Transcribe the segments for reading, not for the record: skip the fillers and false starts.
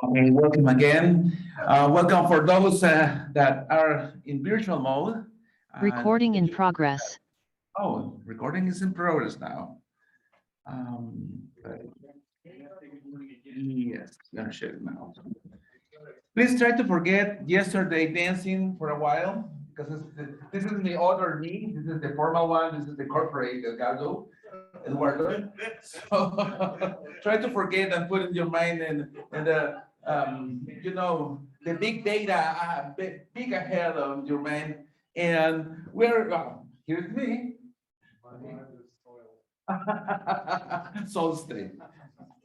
Okay, welcome again. Welcome for those that are in virtual mode. Recording in progress. Oh, recording is in progress now. Yes, gonna share it now. Please try to forget yesterday dancing for a while, because this is the other me. This is the formal one. This is the corporate Edgardo, Eduardo. So try to forget and put in your mind and you know, the big data big ahead of your mind. And we're here's me. Soul state.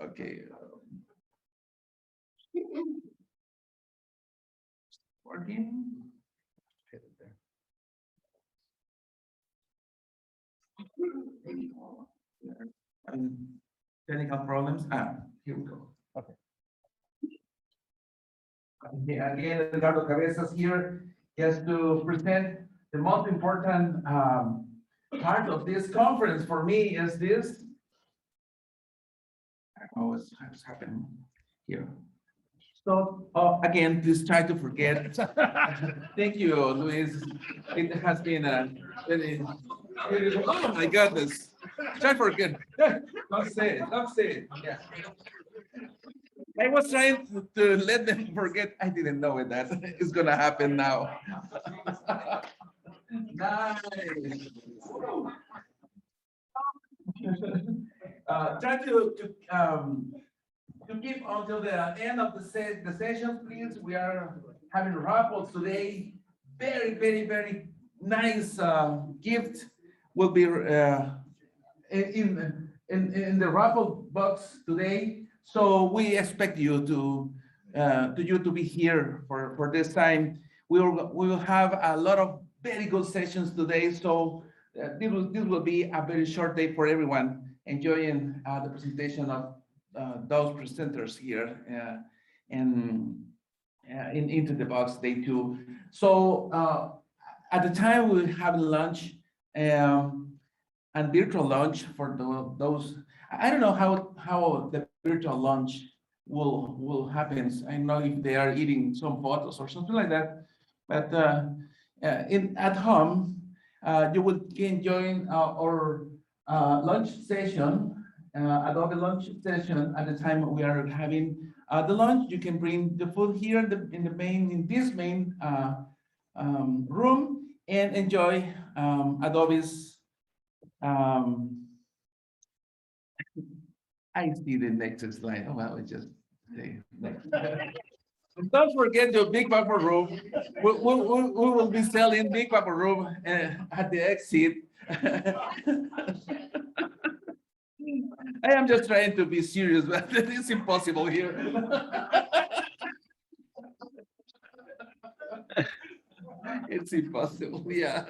Okay. Working. Technical problems. Here we go. Okay. Again, Eduardo Cabezas here, just to present the most important part of this conference for me is this. What's happening here? So again, please try to forget. Thank you, Luis. It has been a very, oh my goodness. Try to forget. Don't say it. Don't say it. Yeah. I was trying to let them forget. I didn't know that it's gonna happen now. Nice. Try to keep until the end of the session, please. We are having raffles today. Very, very, very nice gift will be in the raffle box today. So we expect you to be here for this time. We will have a lot of very good sessions today. So this will be a very short day for everyone enjoying the presentation of those presenters here and into the box day 2. So at the time we have lunch and virtual lunch for those. I don't know how the virtual lunch will happen. I don't know if they are eating some photos or something like that, but at home you will join our lunch session. Adobe lunch session at the time we are having the lunch. You can bring the food here in this main room and enjoy Adobe's. I see the next slide. Oh well, just say next. Don't forget your Big Papa room. We will be selling Big Papa room at the exit. I am just trying to be serious, but it's impossible here. It's impossible, yeah.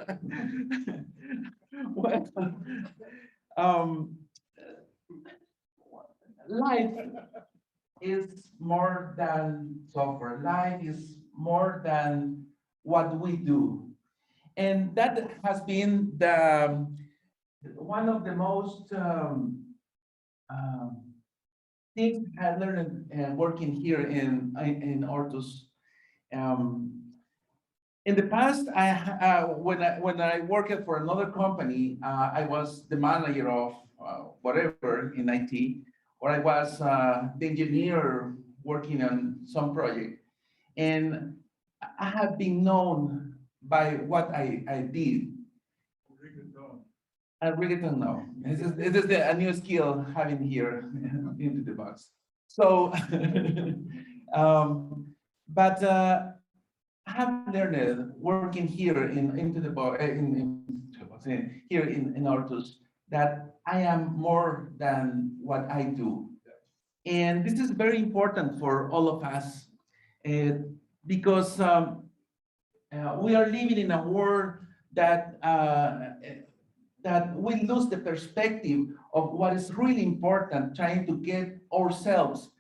Well, life is more than software. Life is more than what we do. And that has been one of the most things I learned working here in Ortus. In the past, when I worked for another company, I was the manager of whatever in IT, or I was the engineer working on some project, and I have been known by what I did. I really don't know. It is a new skill having here into the box. So, but I have learned working here into the box here in Ortus that I am more than what I do, and this is very important for all of us because we are living in a world that we lose the perspective of what is really important, trying to get ourselves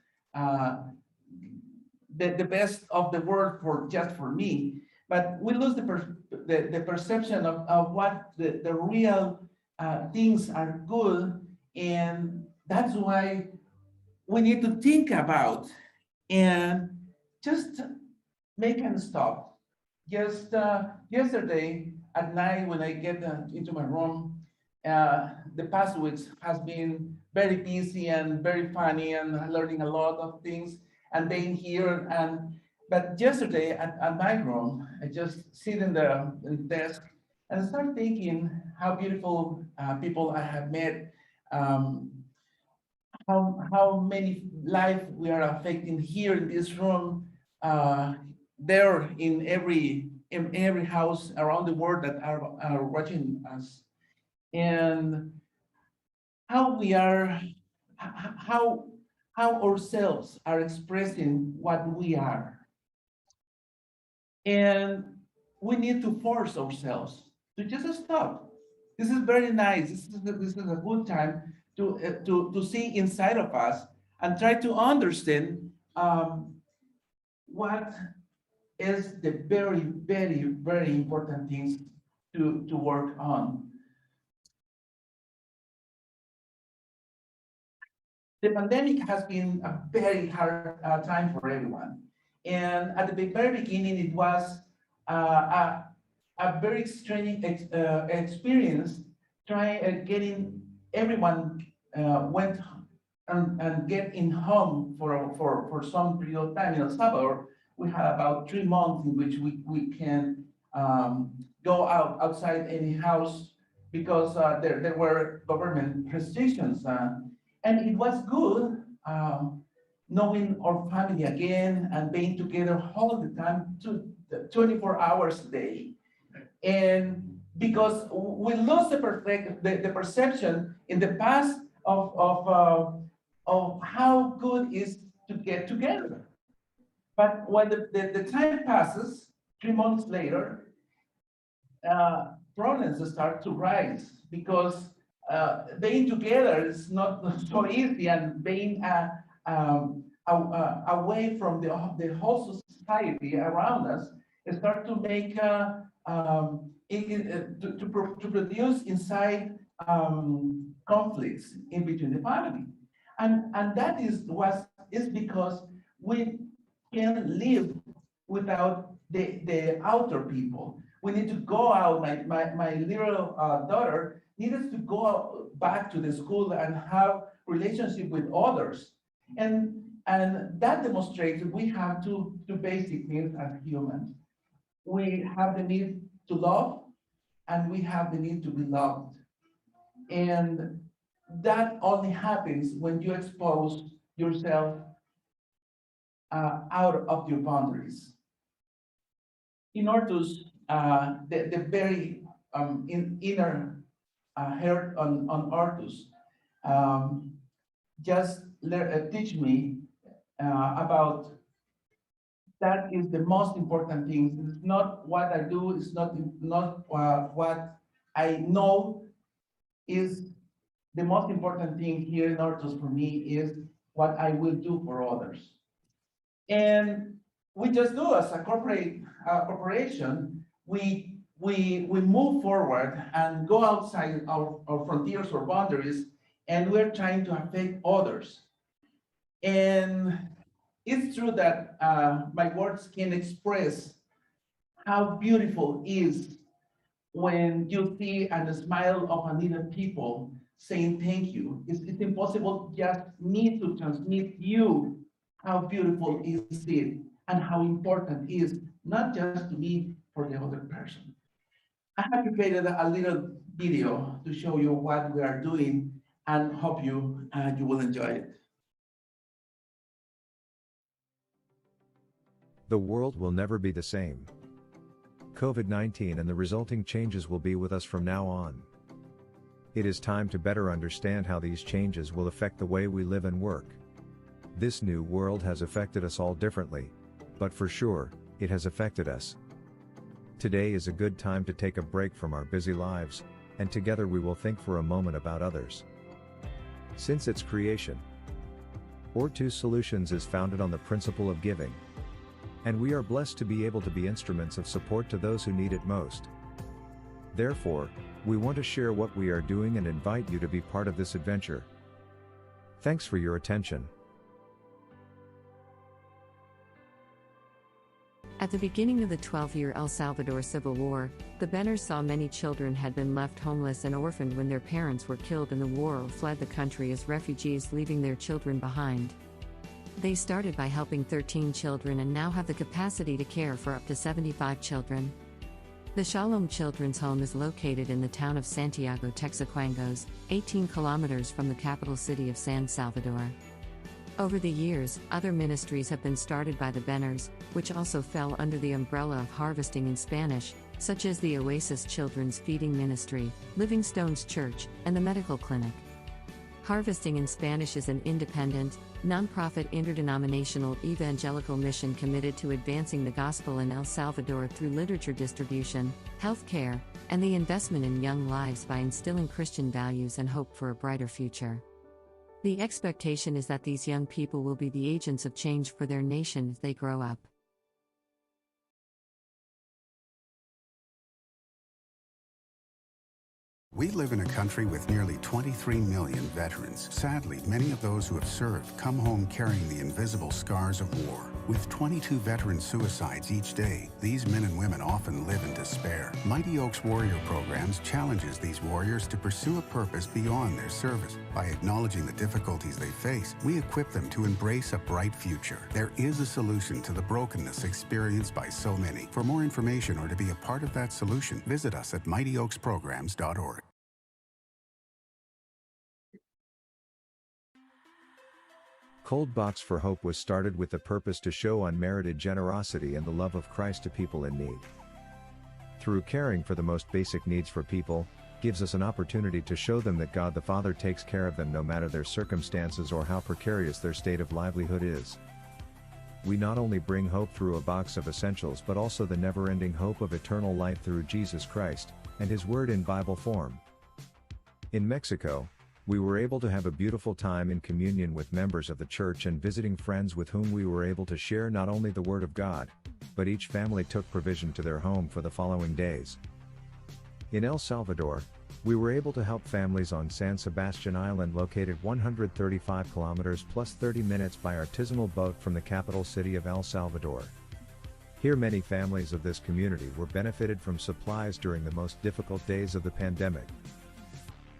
the best of the world just for me, but we lose the perception of what the real things are good, and that's why we need to think about And just make and stop. Just yesterday at night when I get into my room, the past weeks has been very busy and very funny and learning a lot of things and being here. But yesterday at my room, I just sit in the desk and start thinking how beautiful people I have met, how many lives we are affecting here in this room, there in every house around the world that are watching us, and how we are, how ourselves are expressing what we are. And we need to force ourselves to just stop. This is very nice. This is a good time to see inside of us and try to understand what is the very, very, very important things to work on. The pandemic has been a very hard time for everyone. And at the very beginning, it was a very strange experience trying getting everyone went and get in home for some period of time. In El Salvador, we had about 3 months in which we can go outside any house because there were government restrictions. And it was good knowing our family again and being together all the time, 24 hours a day. And because we lost the perception in the past of how good is to get together. But when the time passes, 3 months later, problems start to rise because being together is not so easy, and being away from the whole society around us start to make to produce inside conflicts in between the family, and that is because we can live without the outer people. We need to go out. My little daughter needed to go back to the school and have relationship with others, and that demonstrates we have two basic needs as humans. We have the need to love, and we have the need to be loved. And that only happens when you expose yourself out of your boundaries. In Ortus, the very inner heart on Ortus just teach me about that is the most important thing. It's not what I do, it's not what I know. Is the most important thing here in Ortus for me is what I will do for others. And we just do as a corporation, we move forward and go outside our frontiers or boundaries, and we're trying to affect others. And it's true that my words can express how beautiful it is when you see a smile of a little people saying thank you. It's impossible just me to transmit you how beautiful is it and how important it is, not just to me, for the other person. I have prepared a little video to show you what we are doing and hope you will enjoy it. The world will never be the same. COVID-19 and the resulting changes will be with us from now on. It is time to better understand how these changes will affect the way we live and work. This new world has affected us all differently, but for sure, it has affected us. Today is a good time to take a break from our busy lives, and together we will think for a moment about others. Since its creation, Ortus Solutions is founded on the principle of giving. And we are blessed to be able to be instruments of support to those who need it most. Therefore, we want to share what we are doing and invite you to be part of this adventure. Thanks for your attention. At the beginning of the 12-year El Salvador Civil War, the Benners saw many children had been left homeless and orphaned when their parents were killed in the war or fled the country as refugees, leaving their children behind. They started by helping 13 children and now have the capacity to care for up to 75 children. The Shalom Children's Home is located in the town of Santiago, Texaquangos, 18 kilometers from the capital city of San Salvador. Over the years, other ministries have been started by the Benners, which also fell under the umbrella of harvesting in Spanish, such as the Oasis Children's Feeding Ministry, Livingstone's Church, and the Medical Clinic. Harvesting in Spanish is an independent, nonprofit interdenominational evangelical mission committed to advancing the gospel in El Salvador through literature distribution, healthcare, and the investment in young lives by instilling Christian values and hope for a brighter future. The expectation is that these young people will be the agents of change for their nation as they grow up. We live in a country with nearly 23 million veterans. Sadly, many of those who have served come home carrying the invisible scars of war. With 22 veteran suicides each day, these men and women often live in despair. Mighty Oaks Warrior Programs challenges these warriors to pursue a purpose beyond their service. By acknowledging the difficulties they face, we equip them to embrace a bright future. There is a solution to the brokenness experienced by so many. For more information or to be a part of that solution, visit us at mightyoaksprograms.org. Cold Box for Hope was started with the purpose to show unmerited generosity and the love of Christ to people in need. Through caring for the most basic needs for people, gives us an opportunity to show them that God the Father takes care of them no matter their circumstances or how precarious their state of livelihood is. We not only bring hope through a box of essentials but also the never-ending hope of eternal life through Jesus Christ, and His Word in Bible form. In Mexico, we were able to have a beautiful time in communion with members of the church and visiting friends with whom we were able to share not only the Word of God, but each family took provision to their home for the following days. In El Salvador, we were able to help families on San Sebastian Island located 135 kilometers plus 30 minutes by artisanal boat from the capital city of El Salvador. Here many families of this community were benefited from supplies during the most difficult days of the pandemic.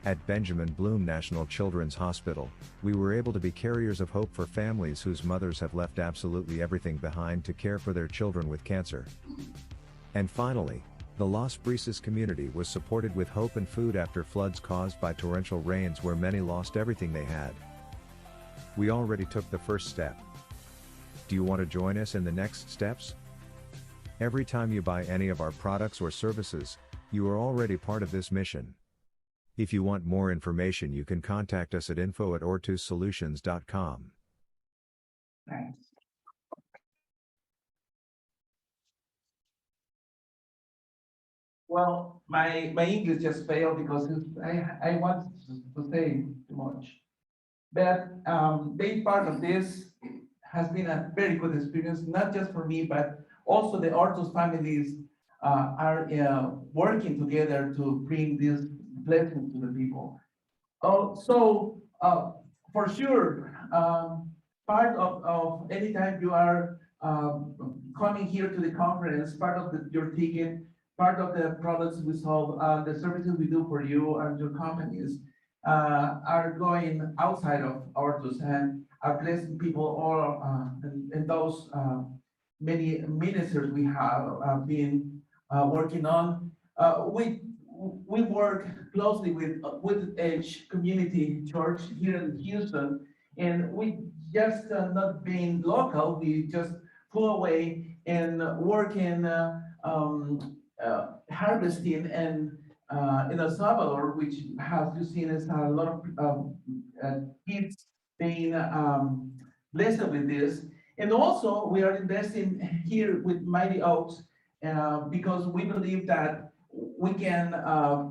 At Benjamin Bloom National Children's Hospital, we were able to be carriers of hope for families whose mothers have left absolutely everything behind to care for their children with cancer. And finally, the Las Brisas community was supported with hope and food after floods caused by torrential rains where many lost everything they had. We already took the first step. Do you want to join us in the next steps? Every time you buy any of our products or services, you are already part of this mission. If you want more information, you can contact us at info@ortussolutions.com. Thanks. Well, my English just failed because I want to say too much. But being part of this has been a very good experience, not just for me, but also the Ortus families are working together to bring this blessing to the people. So for sure, part of anytime you are coming here to the conference, part of your ticket, part of the products we solve, the services we do for you and your companies are going outside of Ortus and are blessing people all and those many ministers we have been working on. We work closely with Edge Community Church here in Houston, and we just not being local, we just pull away and work in harvesting and in El Salvador, which has you seen is a lot of kids being blessed with this. And also we are investing here with Mighty Oaks because we believe that we can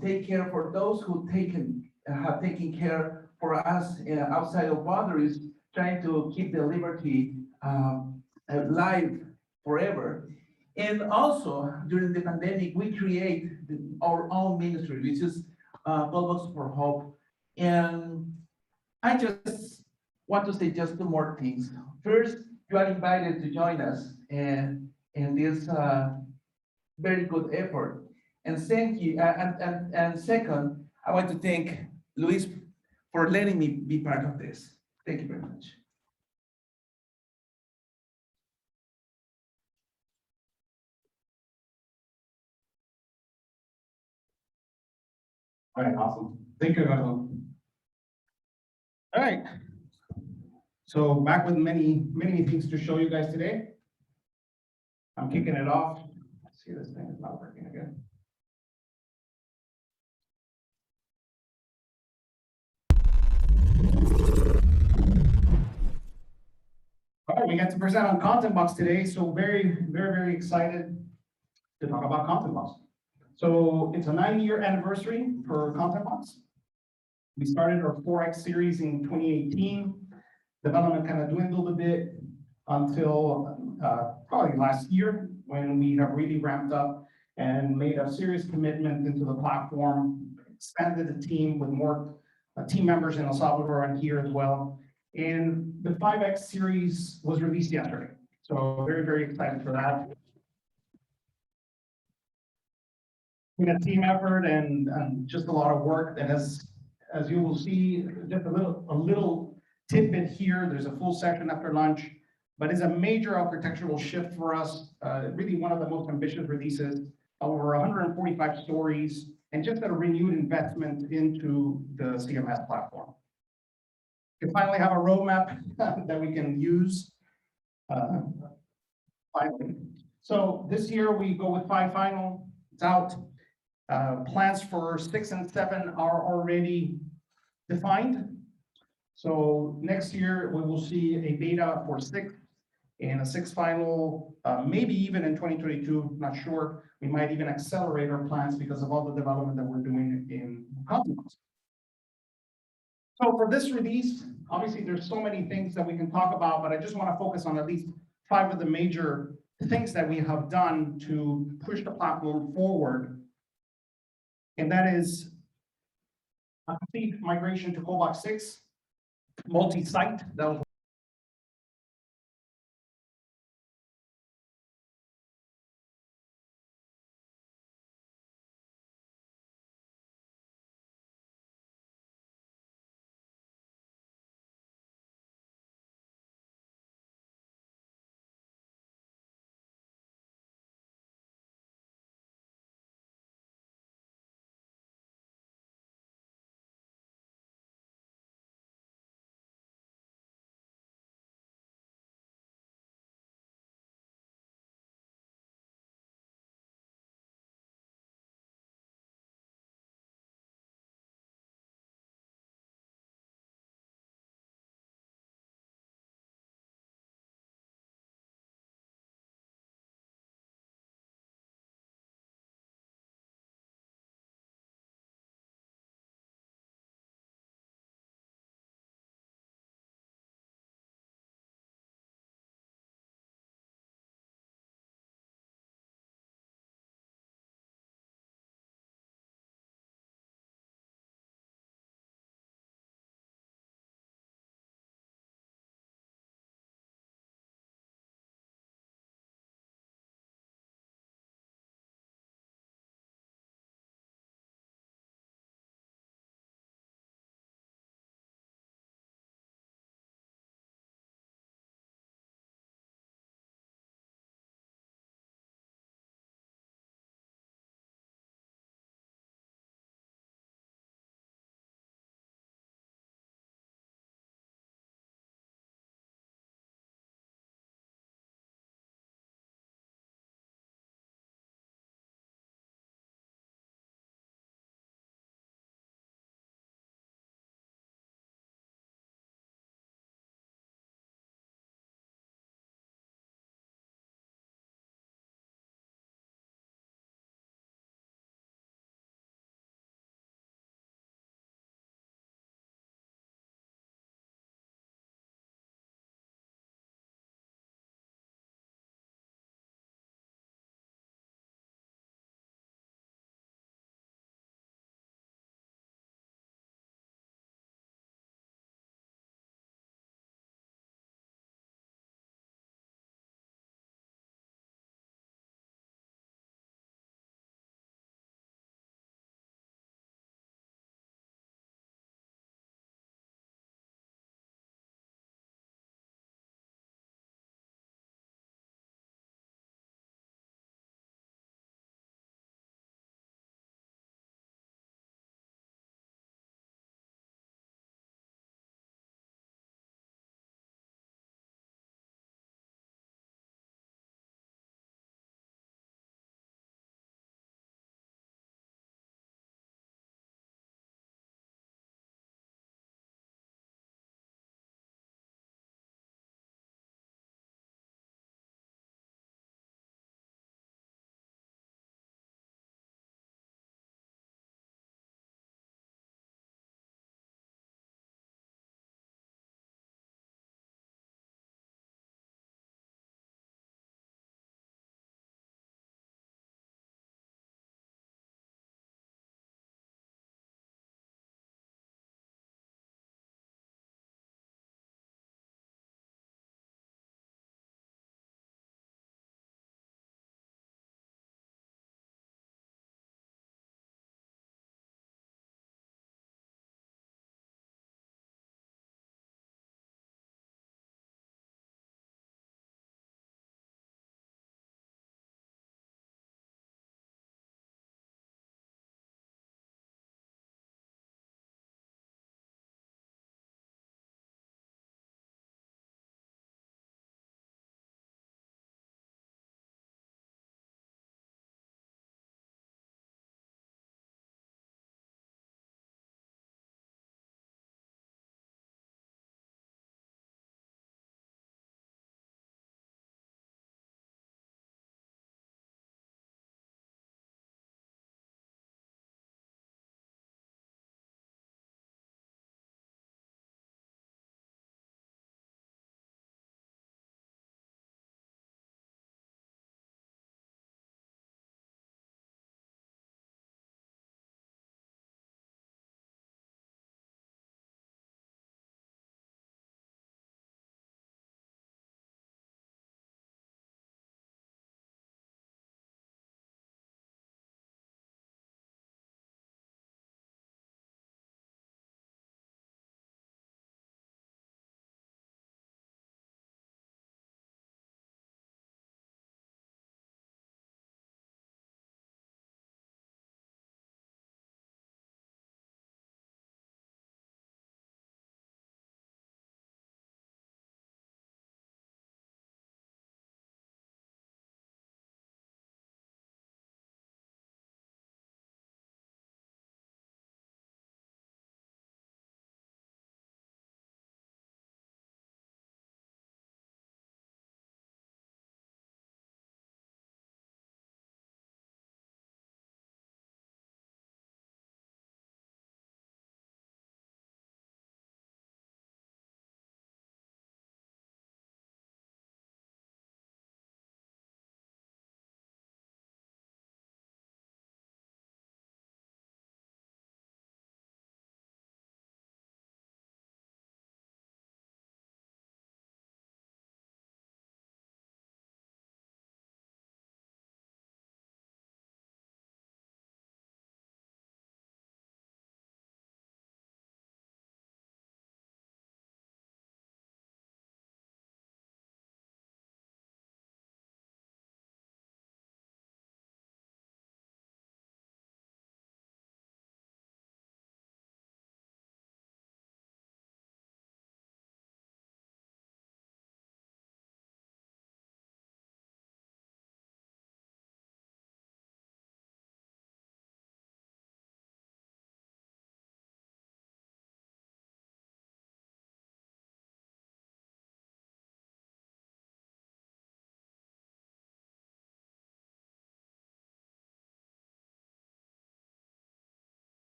take care for those who have taken care for us outside of boundaries, trying to keep the liberty alive forever. And also during the pandemic, we create our own ministry, which is Cold Box for Hope. And I just want to say just two more things. First, you are invited to join us in this very good effort. And thank you. And second, I want to thank Luis for letting me be part of this. Thank you very much. All right, awesome. Thank you, Eduardo. All right. So back with many things to show you guys today. I'm kicking it off. Let's see, this thing is not working again. All right, we got to present on ContentBox today. So very excited to talk about ContentBox. So it's a 9-year anniversary for ContentBox. We started our 4X series in 2018. Development kind of dwindled a bit until probably last year, when we have really ramped up and made a serious commitment into the platform, expanded the team with more team members in El Salvador and here as well. And the 5X series was released yesterday. So very excited for that. Been a team effort and just a lot of work that has, as you will see, just a little tidbit here. There's a full session after lunch, but it's a major architectural shift for us. Really one of the most ambitious releases, over 145 stories, and just a renewed investment into the CMS platform. We finally have a roadmap that we can use. Finally. So this year we go with 5 final. It's out. Plans for 6 and 7 are already defined. So next year we will see a beta for 6 and a 6 final, maybe even in 2022, not sure. We might even accelerate our plans because of all the development that we're doing in ContentBox. So for this release, obviously there's so many things that we can talk about, but I just want to focus on at least 5 of the major things that we have done to push the platform forward. And that is a complete migration to CommandBox 6, multi-site. That was